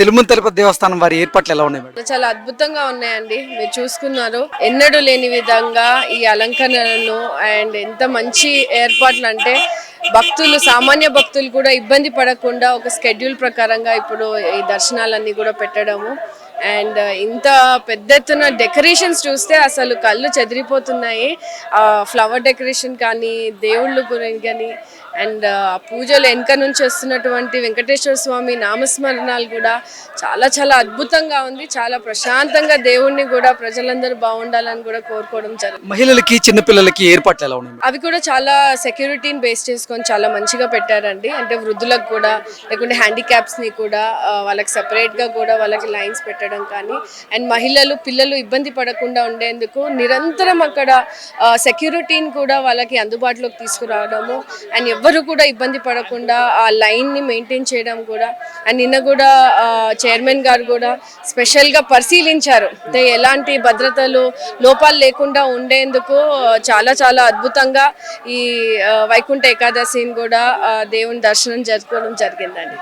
తిరుమల తిరుపతి దేవస్థానం వారి ఏర్పాట్లు ఎలా ఉన్నాయి మేడం? చాలా అద్భుతంగా ఉన్నాయండి. మీరు చూసుకున్నారు, ఎన్నడూ లేని విధంగా ఈ అలంకరణలు అండ్ ఎంత మంచి ఏర్పాట్లు అంటే భక్తులు, సామాన్య భక్తులు కూడా ఇబ్బంది పడకుండా ఒక స్కెడ్యూల్ ప్రకారంగా ఇప్పుడు ఈ దర్శనాలన్నీ కూడా పెట్టడము. అండ్ ఇంత పెద్ద ఎత్తున డెకరేషన్స్ చూస్తే అసలు కళ్ళు చెదిరిపోతున్నాయి. ఫ్లవర్ డెకరేషన్ కానీ, దేవుళ్ళు గురించి కానీ, అండ్ పూజలు వెనక నుంచి వస్తున్నటువంటి వెంకటేశ్వర స్వామి నామస్మరణాలు కూడా చాలా చాలా అద్భుతంగా ఉంది. చాలా ప్రశాంతంగా దేవుణ్ణి కూడా ప్రజలందరూ బాగుండాలని కూడా కోరుకోవడం జరుగుతుంది. మహిళలకి చిన్నపిల్లలకి ఏర్పాట్లు ఎలా ఉన్నాయి మేడం? అవి కూడా చాలా సెక్యూరిటీని బేస్ చేసుకొని చాలా మంచిగా పెట్టారండి. అంటే వృద్ధులకు కూడా, లేకుంటే హ్యాండిక్యాప్స్ని కూడా వాళ్ళకి సపరేట్గా కూడా వాళ్ళకి లైన్స్ పెట్టడం కానీ, అండ్ మహిళలు పిల్లలు ఇబ్బంది పడకుండా ఉండేందుకు నిరంతరం అక్కడ సెక్యూరిటీని కూడా వాళ్ళకి అందుబాటులోకి తీసుకురావడము, అండ్ ఎవ్వరు కూడా ఇబ్బంది పడకుండా ఆ లైన్ని మెయింటైన్ చేయడం కూడా. అండ్ నిన్న కూడా చైర్మన్ గారు కూడా స్పెషల్గా పరిశీలించారు, అంటే ఎలాంటి భద్రతలు లోపాలు లేకుండా ఉండేందుకు చాలా చాలా అద్భుతంగా ఈ వైకుంఠ ఏకాదశిని కూడా దేవుని దర్శనం జరుపుకోవడం జరిగిందండి.